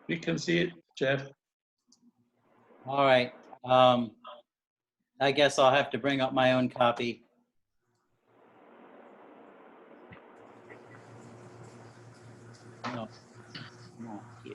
We can see it, Jeff. All right. I guess I'll have to bring up my own copy. No, not here.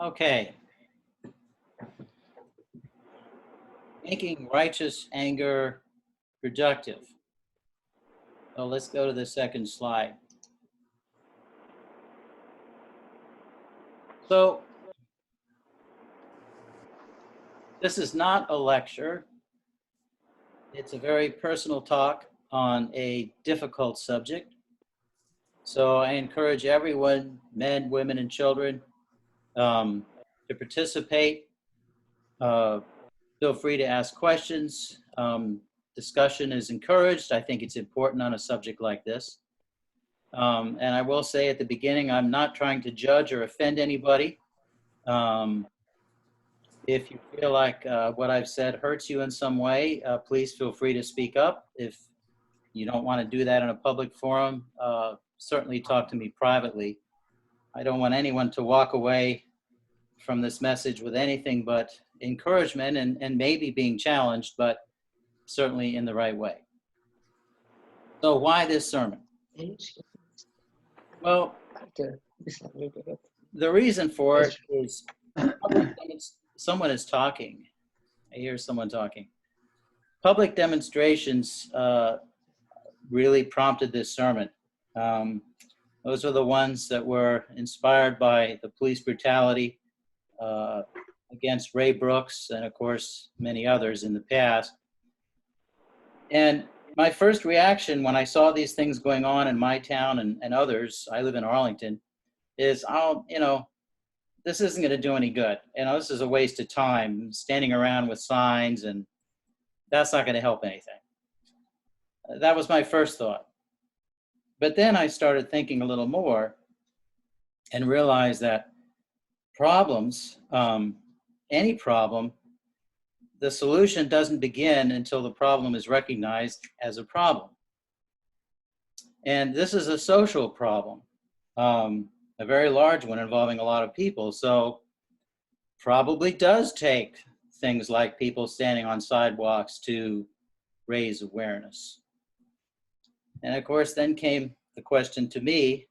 Okay. Making righteous anger productive. So let's go to the second slide. So this is not a lecture. It's a very personal talk on a difficult subject. So I encourage everyone, men, women, and children, to participate. Feel free to ask questions. Discussion is encouraged. I think it's important on a subject like this. And I will say at the beginning, I'm not trying to judge or offend anybody. If you feel like what I've said hurts you in some way, please feel free to speak up. If you don't want to do that in a public forum, certainly talk to me privately. I don't want anyone to walk away from this message with anything but encouragement and maybe being challenged, but certainly in the right way. So why this sermon? Well, the reason for it is someone is talking. I hear someone talking. Public demonstrations really prompted this sermon. Those are the ones that were inspired by the police brutality against Ray Brooks and, of course, many others in the past. And my first reaction when I saw these things going on in my town and others, I live in Arlington, is, this isn't going to do any good. This is a waste of time, standing around with signs, and that's not going to help anything. That was my first thought. But then I started thinking a little more and realized that problems, any problem, the solution doesn't begin until the problem is recognized as a problem. And this is a social problem, a very large one involving a lot of people. So probably does take things like people standing on sidewalks to raise awareness. And of course, then came the question to me,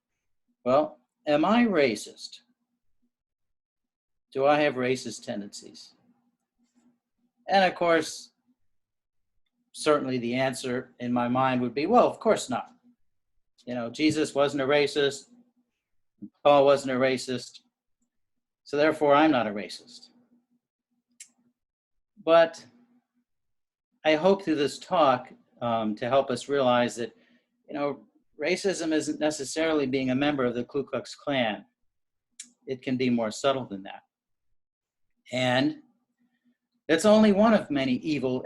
well, am I racist? Do I have racist tendencies? And of course, certainly the answer in my mind would be, well, of course not. Jesus wasn't a racist. Paul wasn't a racist. So therefore, I'm not a racist. But I hope through this talk to help us realize that, racism isn't necessarily being a member of the Ku Klux Klan. It can be more subtle than that. And it's only one of many evil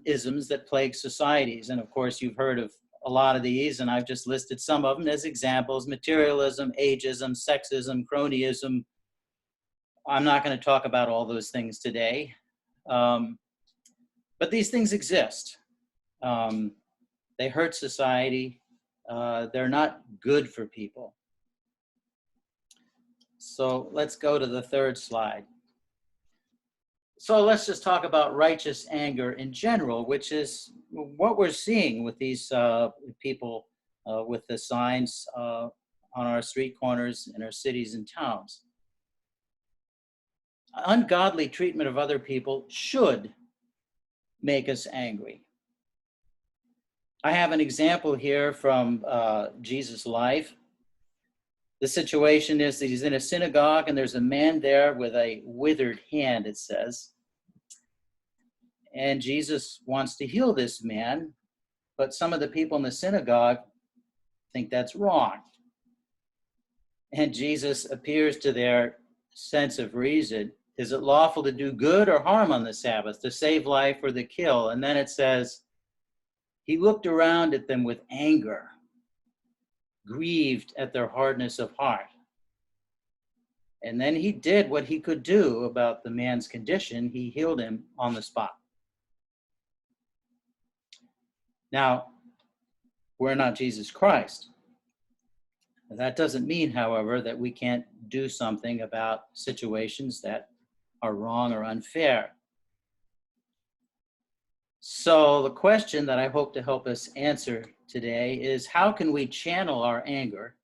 isms that plague societies. And of course, you've heard of a lot of these, and I've just listed some of them as examples: materialism, ageism, sexism, cronyism. I'm not going to talk about all those things today. But these things exist. They hurt society. They're not good for people. So let's go to the third slide. So let's just talk about righteous anger in general, which is what we're seeing with these people with the signs on our street corners in our cities and towns. Ungodly treatment of other people should make us angry. I have an example here from Jesus' life. The situation is that he's in a synagogue and there's a man there with a withered hand, it says. And Jesus wants to heal this man, but some of the people in the synagogue think that's wrong. And Jesus appears to their sense of reason. Is it lawful to do good or harm on the Sabbath, to save life or to kill? And then it says, he looked around at them with anger, grieved at their hardness of heart. And then he did what he could do about the man's condition. He healed him on the spot. Now, we're not Jesus Christ. That doesn't mean, however, that we can't do something about situations that are wrong or unfair. So the question that I hope to help us answer today is, how can we channel our anger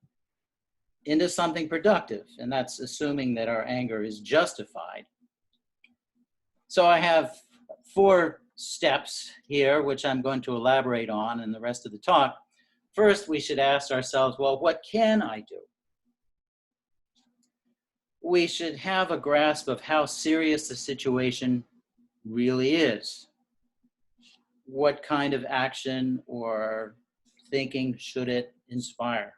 into something productive? And that's assuming that our anger is justified. So I have 4 steps here, which I'm going to elaborate on in the rest of the talk. First, we should ask ourselves, well, what can I do? We should have a grasp of how serious the situation really is. What kind of action or thinking should it inspire?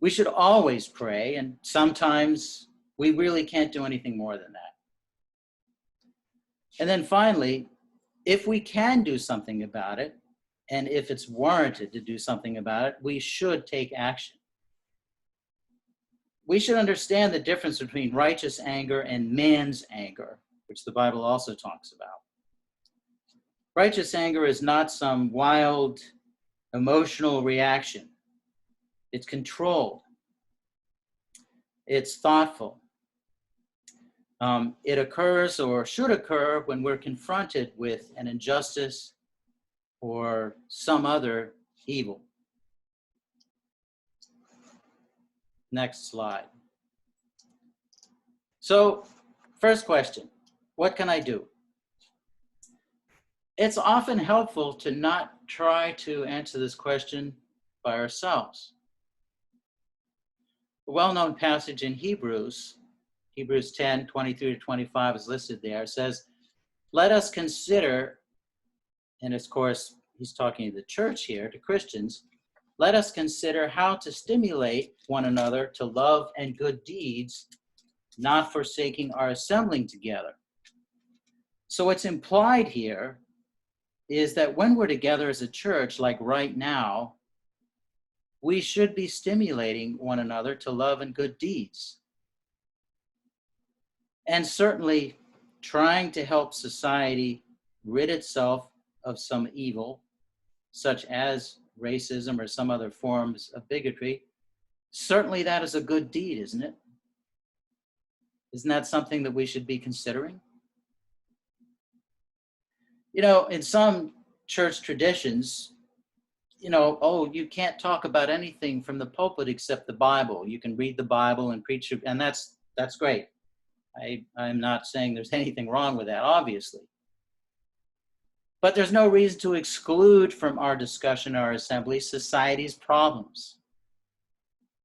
We should always pray, and sometimes we really can't do anything more than that. And then finally, if we can do something about it, and if it's warranted to do something about it, we should take action. We should understand the difference between righteous anger and man's anger, which the Bible also talks about. Righteous anger is not some wild emotional reaction. It's controlled. It's thoughtful. It occurs or should occur when we're confronted with an injustice or some other evil. Next slide. So, first question, what can I do? It's often helpful to not try to answer this question by ourselves. A well-known passage in Hebrews 10, 23 to 25 is listed there. It says, let us consider, and of course, he's talking to the church here, to Christians, let us consider how to stimulate one another to love and good deeds, not forsaking our assembling together. So what's implied here is that when we're together as a church, like right now, we should be stimulating one another to love and good deeds. And certainly trying to help society rid itself of some evil, such as racism or some other forms of bigotry. Certainly that is a good deed, isn't it? Isn't that something that we should be considering? You know, in some church traditions, you can't talk about anything from the pulpit except the Bible. You can read the Bible and preach, and that's great. I'm not saying there's anything wrong with that, obviously. But there's no reason to exclude from our discussion, our assembly, society's problems.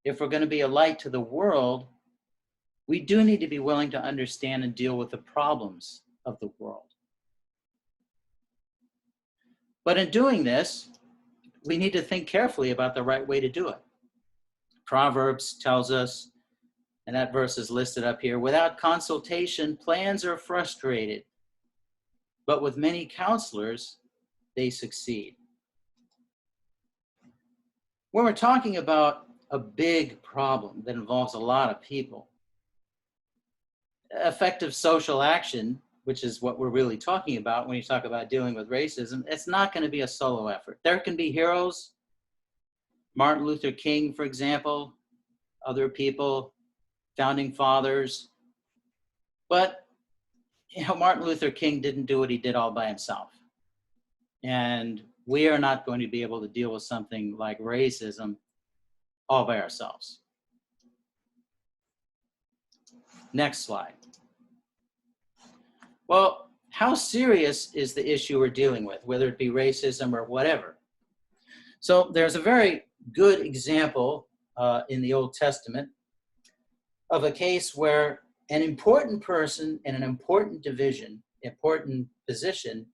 If we're going to be a light to the world, we do need to be willing to understand and deal with the problems of the world. But in doing this, we need to think carefully about the right way to do it. Proverbs tells us, and that verse is listed up here, without consultation, plans are frustrated, but with many counselors, they succeed. When we're talking about a big problem that involves a lot of people, effective social action, which is what we're really talking about when you talk about dealing with racism, it's not going to be a solo effort. There can be heroes, Martin Luther King, for example, other people, founding fathers, but Martin Luther King didn't do what he did all by himself. And we are not going to be able to deal with something like racism all by ourselves. Next slide. Well, how serious is the issue we're dealing with, whether it be racism or whatever? So there's a very good example in the Old Testament of a case where an important person in an important division, important position,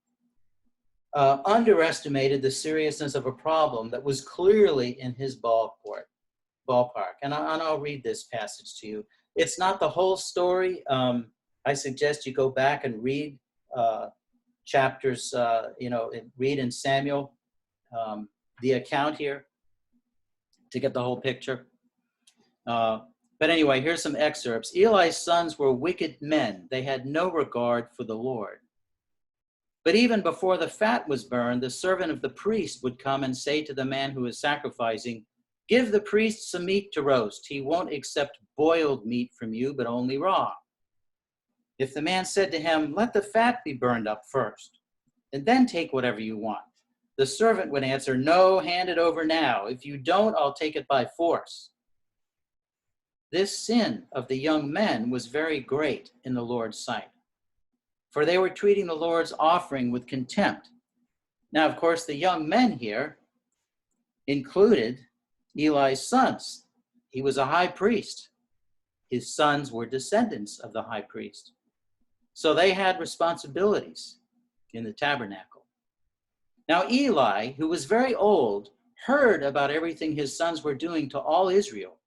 underestimated the seriousness of a problem that was clearly in his ballpark. And I'll read this passage to you. It's not the whole story. I suggest you go back and read chapters, read in Samuel, the account here to get the whole picture. But anyway, here's some excerpts. Eli's sons were wicked men. They had no regard for the Lord. But even before the fat was burned, the servant of the priest would come and say to the man who was sacrificing, "Give the priest some meat to roast. He won't accept boiled meat from you, but only raw." If the man said to him, "Let the fat be burned up first, and then take whatever you want," the servant would answer, "No, hand it over now. If you don't, I'll take it by force." This sin of the young men was very great in the Lord's sight, for they were treating the Lord's offering with contempt. Now, of course, the young men here included Eli's sons. He was a high priest. His sons were descendants of the high priest. So they had responsibilities in the tabernacle. Now, Eli, who was very old, heard about everything his sons were doing to all Israel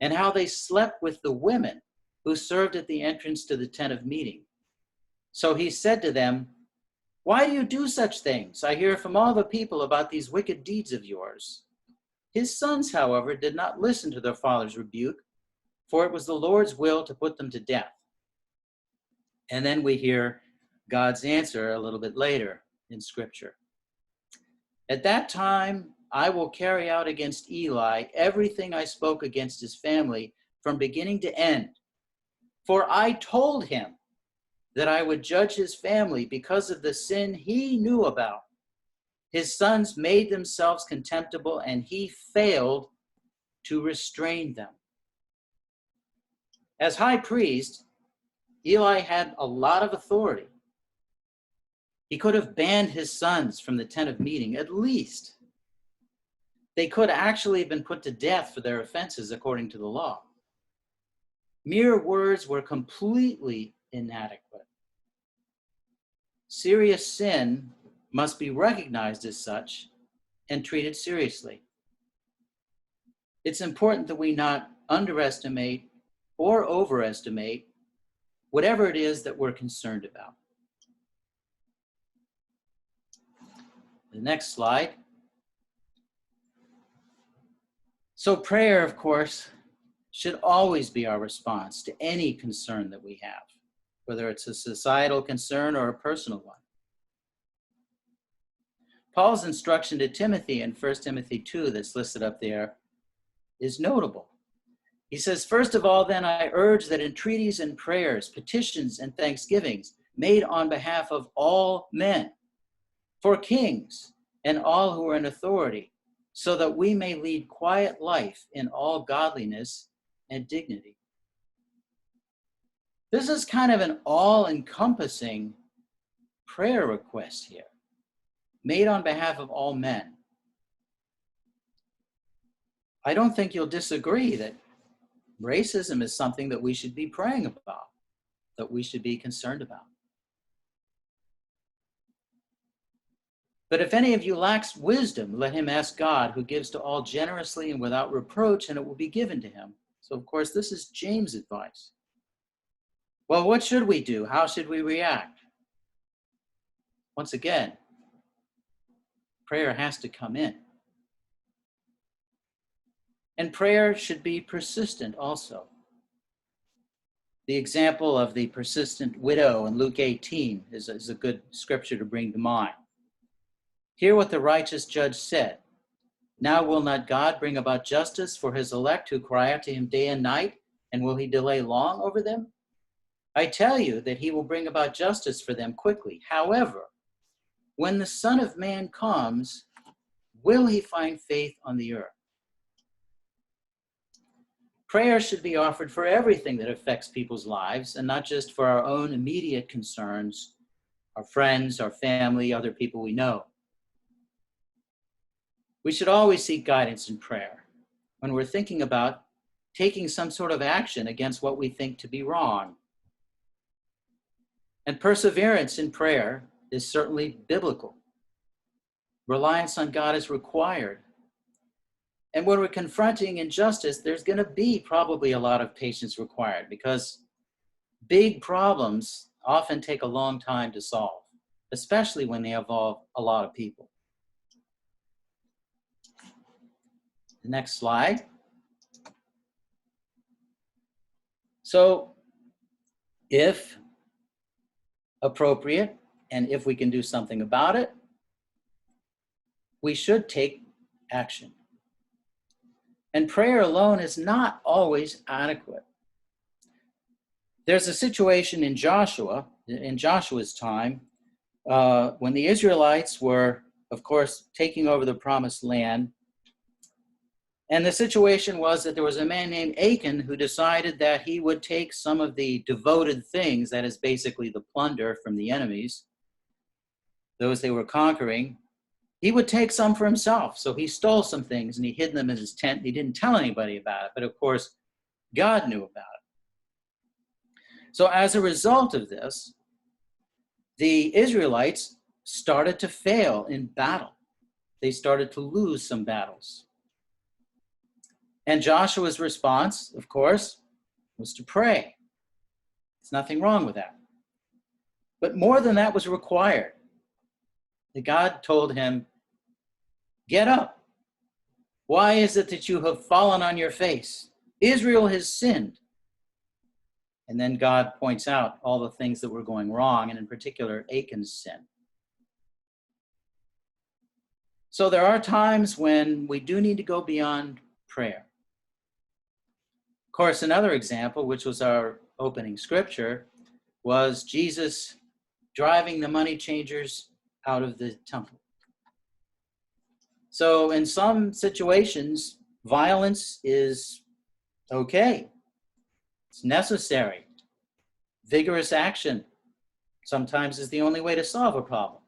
and how they slept with the women who served at the entrance to the tent of meeting. So he said to them, "Why do you do such things? I hear from all the people about these wicked deeds of yours." His sons, however, did not listen to their father's rebuke, for it was the Lord's will to put them to death. And then we hear God's answer a little bit later in Scripture. "At that time, I will carry out against Eli everything I spoke against his family from beginning to end. For I told him that I would judge his family because of the sin he knew about. His sons made themselves contemptible, and he failed to restrain them." As high priest, Eli had a lot of authority. He could have banned his sons from the tent of meeting, at least. They could actually have been put to death for their offenses according to the law. Mere words were completely inadequate. Serious sin must be recognized as such and treated seriously. It's important that we not underestimate or overestimate whatever it is that we're concerned about. The next slide. So prayer, of course, should always be our response to any concern that we have, whether it's a societal concern or a personal one. Paul's instruction to Timothy in 1 Timothy 2 that's listed up there is notable. He says, "First of all, then, I urge that entreaties and prayers, petitions and thanksgivings made on behalf of all men, for kings and all who are in authority, so that we may lead quiet life in all godliness and dignity." This is kind of an all-encompassing prayer request here, made on behalf of all men. I don't think you'll disagree that racism is something that we should be praying about, that we should be concerned about. But if any of you lacks wisdom, let him ask God, who gives to all generously and without reproach, and it will be given to him. So, of course, this is James' advice. Well, what should we do? How should we react? Once again, prayer has to come in. And prayer should be persistent also. The example of the persistent widow in Luke 18 is a good scripture to bring to mind. Hear what the righteous judge said. "Now will not God bring about justice for his elect who cry out to him day and night, and will he delay long over them? I tell you that he will bring about justice for them quickly. However, when the Son of Man comes, will he find faith on the earth?" Prayer should be offered for everything that affects people's lives, and not just for our own immediate concerns, our friends, our family, other people we know. We should always seek guidance in prayer when we're thinking about taking some sort of action against what we think to be wrong. And perseverance in prayer is certainly biblical. reliance on God is required. And when we're confronting injustice, there's going to be probably a lot of patience required, because big problems often take a long time to solve, especially when they involve a lot of people. Next slide. So, if appropriate, and if we can do something about it, we should take action. And prayer alone is not always adequate. There's a situation in Joshua's time, when the Israelites were, of course, taking over the promised land. And the situation was that there was a man named Achan who decided that he would take some of the devoted things, that is basically the plunder from the enemies, those they were conquering. He would take some for himself. So he stole some things and he hid them in his tent. He didn't tell anybody about it, but of course, God knew about it. So as a result of this, the Israelites started to fail in battle. They started to lose some battles. And Joshua's response, of course, was to pray. There's nothing wrong with that. But more than that was required. God told him, "Get up. Why is it that you have fallen on your face? Israel has sinned." And then God points out all the things that were going wrong, and in particular, Achan's sin. So there are times when we do need to go beyond prayer. Of course, another example, which was our opening scripture, was Jesus driving the money changers out of the temple. So in some situations, violence is okay. It's necessary. Vigorous action sometimes is the only way to solve a problem.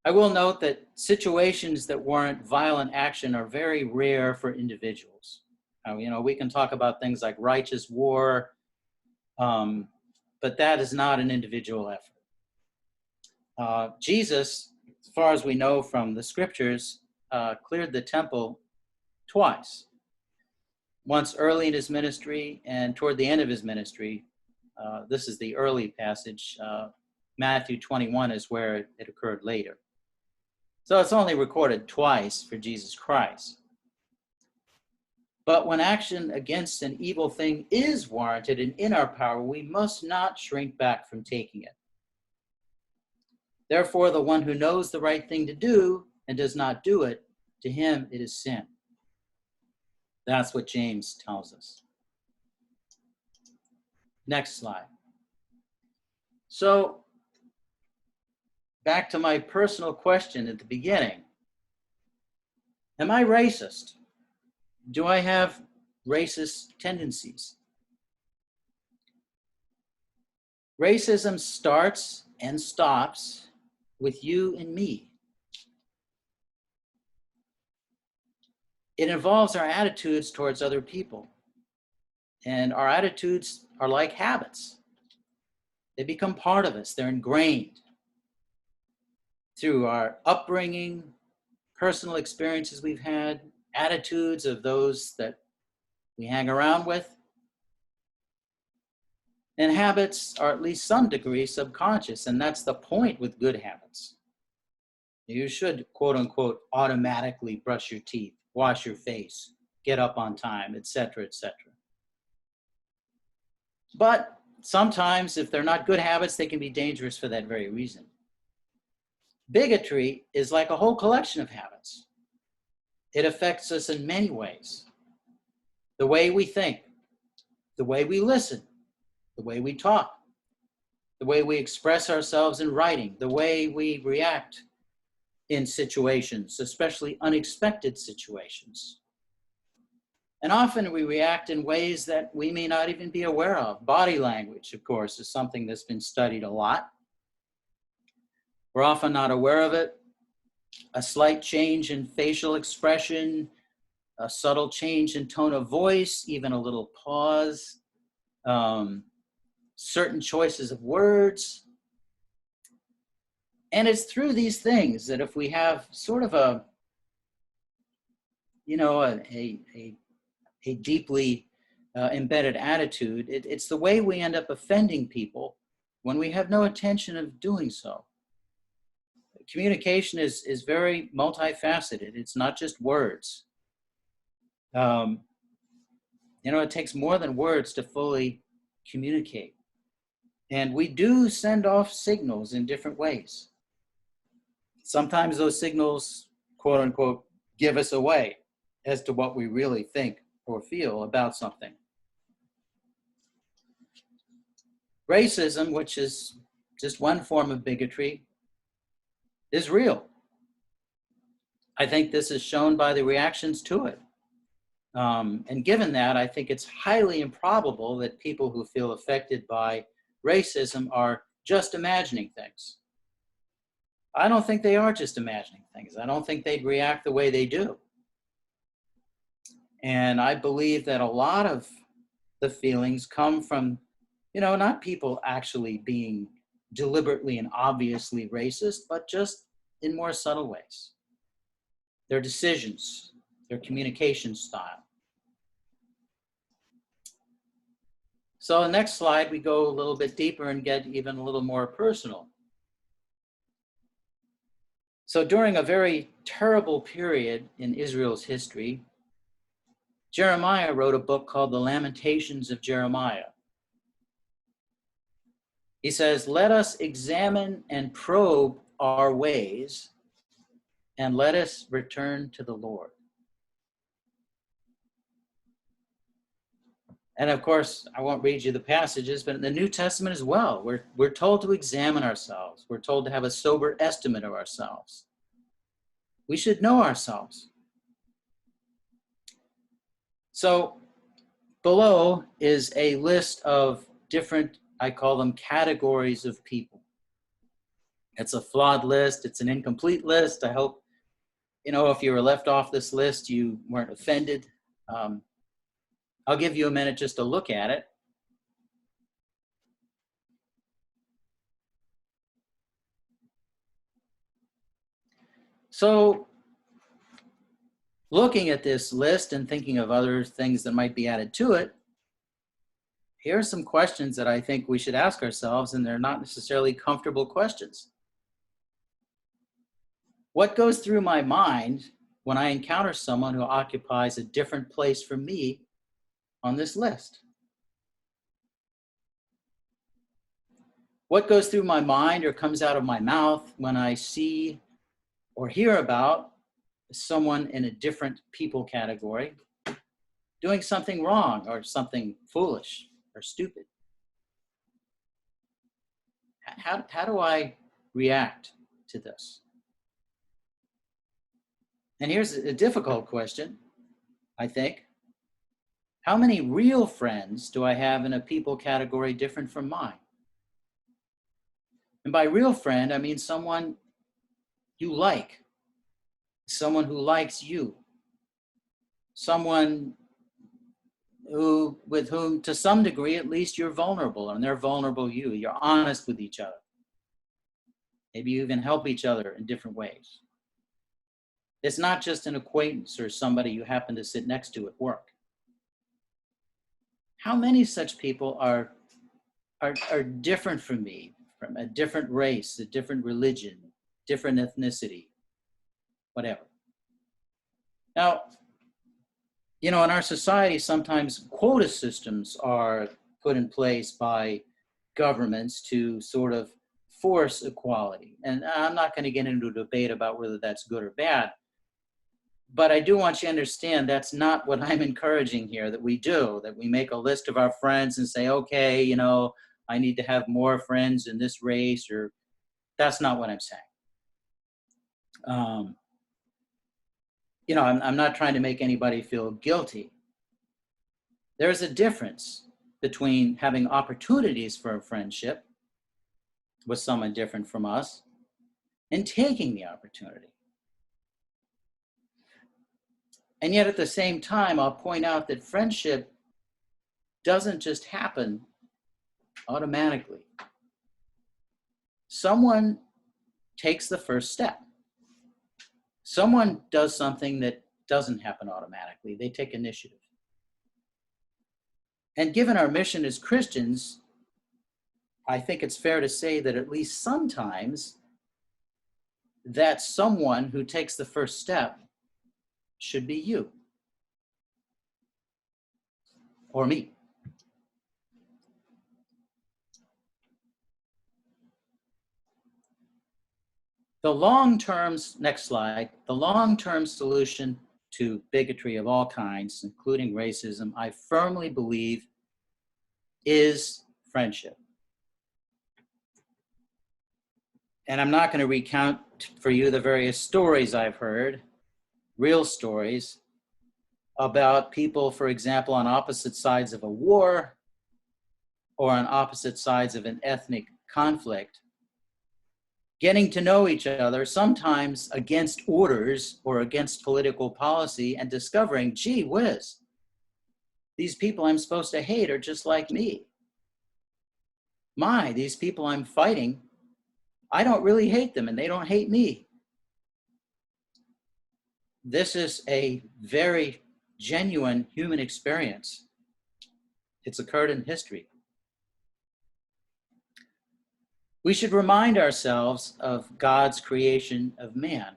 I will note that situations that warrant violent action are very rare for individuals. We can talk about things like righteous war, but that is not an individual effort. Jesus, as far as we know from the scriptures, cleared the temple twice. Once early in his ministry and toward the end of his ministry. This is the early passage. Matthew 21 is where it occurred later. So it's only recorded twice for Jesus Christ. But when action against an evil thing is warranted and in our power, we must not shrink back from taking it. Therefore, the one who knows the right thing to do and does not do it, to him it is sin. That's what James tells us. Next slide. So, back to my personal question at the beginning. Am I racist? Do I have racist tendencies? Racism starts and stops with you and me. It involves our attitudes towards other people. And our attitudes are like habits. They become part of us. They're ingrained through our upbringing, personal experiences we've had, attitudes of those that we hang around with. And habits are at least some degree subconscious, and that's the point with good habits. You should, quote unquote, automatically brush your teeth, wash your face, get up on time, etc., etc. But sometimes, if they're not good habits, they can be dangerous for that very reason. Bigotry is like a whole collection of habits. It affects us in many ways. The way we think, the way we listen, the way we talk, the way we express ourselves in writing, the way we react in situations, especially unexpected situations. And often we react in ways that we may not even be aware of. Body language, of course, is something that's been studied a lot. We're often not aware of it. A slight change in facial expression, a subtle change in tone of voice, even a little pause, certain choices of words. And it's through these things that if we have sort of a, you know, a deeply embedded attitude, it's the way we end up offending people when we have no intention of doing so. Communication is very multifaceted. It's not just words. You know, it takes more than words to fully communicate. And we do send off signals in different ways. Sometimes those signals, quote unquote, give us away as to what we really think or feel about something. Racism, which is just one form of bigotry, is real. I think this is shown by the reactions to it. And given that, I think it's highly improbable that people who feel affected by racism are just imagining things. I don't think they are just imagining things. I don't think they'd react the way they do. And I believe that a lot of the feelings come from, you know, not people actually being deliberately and obviously racist, but just in more subtle ways. Their decisions, their communication style. So the next slide, we go a little bit deeper and get even a little more personal. So during a very terrible period in Israel's history, Jeremiah wrote a book called The Lamentations of Jeremiah. He says, "Let us examine and probe our ways, and let us return to the Lord." And of course, I won't read you the passages, but in the New Testament as well, we're told to examine ourselves. We're told to have a sober estimate of ourselves. We should know ourselves. So below is a list of different, I call them categories of people. It's a flawed list. It's an incomplete list. I hope, you know, if you were left off this list, you weren't offended. I'll give you a minute just to look at it. So looking at this list and thinking of other things that might be added to it, here are some questions that I think we should ask ourselves, and they're not necessarily comfortable questions. What goes through my mind when I encounter someone who occupies a different place from me on this list? What goes through my mind or comes out of my mouth when I see or hear about someone in a different people category doing something wrong or something foolish or stupid? How do I react to this? And here's a difficult question, I think. How many real friends do I have in a people category different from mine? And by real friend, I mean someone you like, someone who likes you, someone with whom, to some degree, at least, you're vulnerable and they're vulnerable to you. You're honest with each other. Maybe you even help each other in different ways. It's not just an acquaintance or somebody you happen to sit next to at work. How many such people are different from me, from a different race, a different religion, different ethnicity, whatever? Now, you know, in our society, sometimes quota systems are put in place by governments to sort of force equality. And I'm not going to get into a debate about whether that's good or bad, but I do want you to understand that's not what I'm encouraging here, that we do, that we make a list of our friends and say, okay, you know, I need to have more friends in this race, or that's not what I'm saying. You know, I'm not trying to make anybody feel guilty. There's a difference between having opportunities for a friendship with someone different from us and taking the opportunity. And yet at the same time, I'll point out that friendship doesn't just happen automatically. Someone takes the first step. Someone does something that doesn't happen automatically. They take initiative. And given our mission as Christians, I think it's fair to say that at least sometimes that someone who takes the first step should be you or me. The long-term, next slide, the long-term solution to bigotry of all kinds, including racism, I firmly believe is friendship. And I'm not going to recount for you the various stories I've heard, real stories, about people, for example, on opposite sides of a war or on opposite sides of an ethnic conflict, getting to know each other, sometimes against orders or against political policy, and discovering, gee whiz, these people I'm supposed to hate are just like me. These people I'm fighting, I don't really hate them and they don't hate me. This is a very genuine human experience. It's occurred in history. We should remind ourselves of God's creation of man.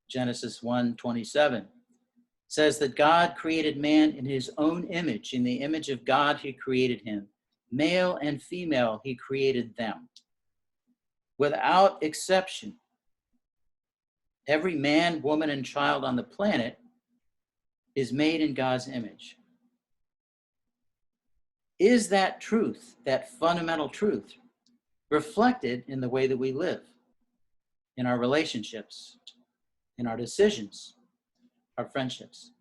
Genesis 1:27 says that God created man in his own image. In the image of God, he created him. Male and female, he created them. Without exception, every man, woman, and child on the planet is made in God's image. Is that truth, that fundamental truth, reflected in the way that we live, in our relationships, in our decisions, our friendships?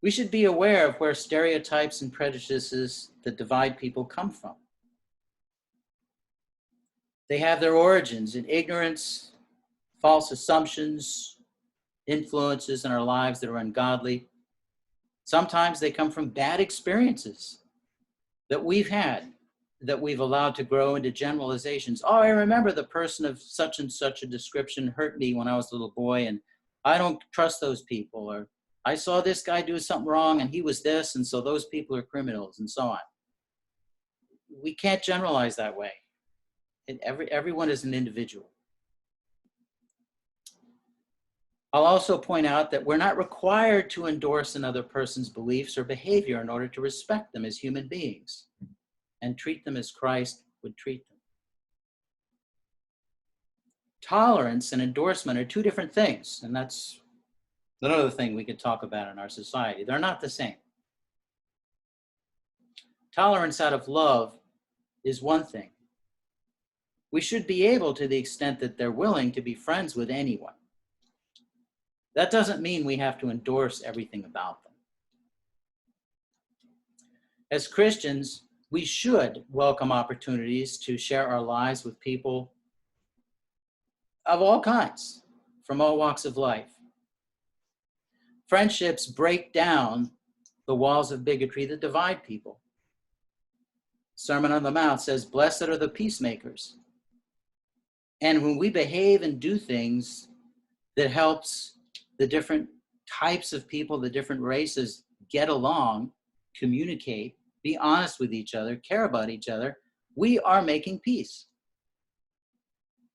We should be aware of where stereotypes and prejudices that divide people come from. They have their origins in ignorance, false assumptions, influences in our lives that are ungodly. Sometimes they come from bad experiences that we've had, that we've allowed to grow into generalizations. Oh, I remember the person of such and such a description hurt me when I was a little boy, and I don't trust those people. Or I saw this guy do something wrong, and he was this, and so those people are criminals, and so on. We can't generalize that way. Everyone is an individual. I'll also point out that we're not required to endorse another person's beliefs or behavior in order to respect them as human beings and treat them as Christ would treat them. Tolerance and endorsement are two different things, and that's another thing we could talk about in our society. They're not the same. Tolerance out of love is one thing. We should be able, to the extent that they're willing, to be friends with anyone. That doesn't mean we have to endorse everything about them. As Christians, we should welcome opportunities to share our lives with people of all kinds, from all walks of life. Friendships break down the walls of bigotry that divide people. Sermon on the Mount says, "Blessed are the peacemakers." And when we behave and do things that helps the different types of people, the different races, get along, communicate, be honest with each other, care about each other, we are making peace.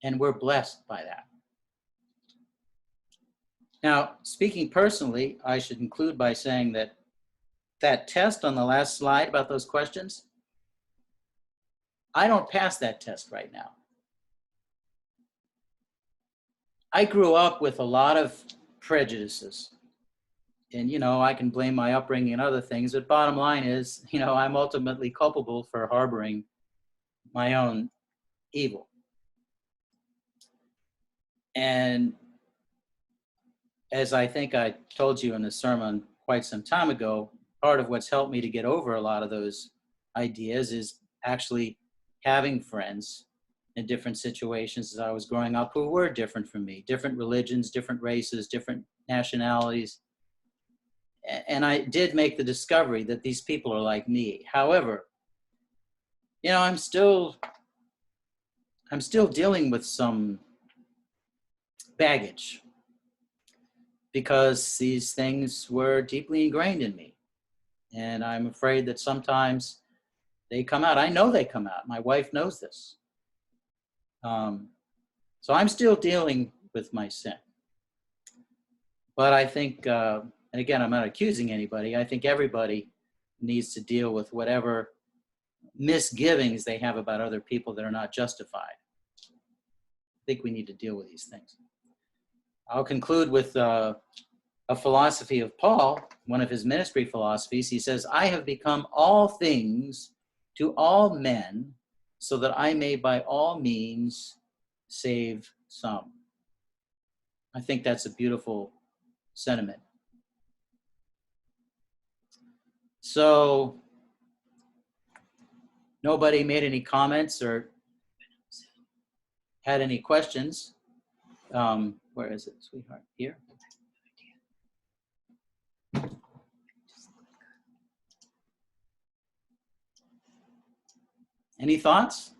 And we're blessed by that. Now, speaking personally, I should conclude by saying that that test on the last slide about those questions, I don't pass that test right now. I grew up with a lot of prejudices. And, I can blame my upbringing and other things, but bottom line is, I'm ultimately culpable for harboring my own evil. And as I think I told you in the sermon quite some time ago, part of what's helped me to get over a lot of those ideas is actually having friends in different situations as I was growing up who were different from me, different religions, different races, different nationalities. And I did make the discovery that these people are like me. However, I'm still I'm still dealing with some baggage because these things were deeply ingrained in me. And I'm afraid that sometimes they come out. I know they come out. My wife knows this. So I'm still dealing with my sin. But I think, and again, I'm not accusing anybody. I think everybody needs to deal with whatever misgivings they have about other people that are not justified. I think we need to deal with these things. I'll conclude with a philosophy of Paul, one of his ministry philosophies. He says, I have become all things to all men so that I may by all means save some. I think that's a beautiful sentiment. So nobody made any comments or had any questions. Where is it, sweetheart? Here? Any thoughts?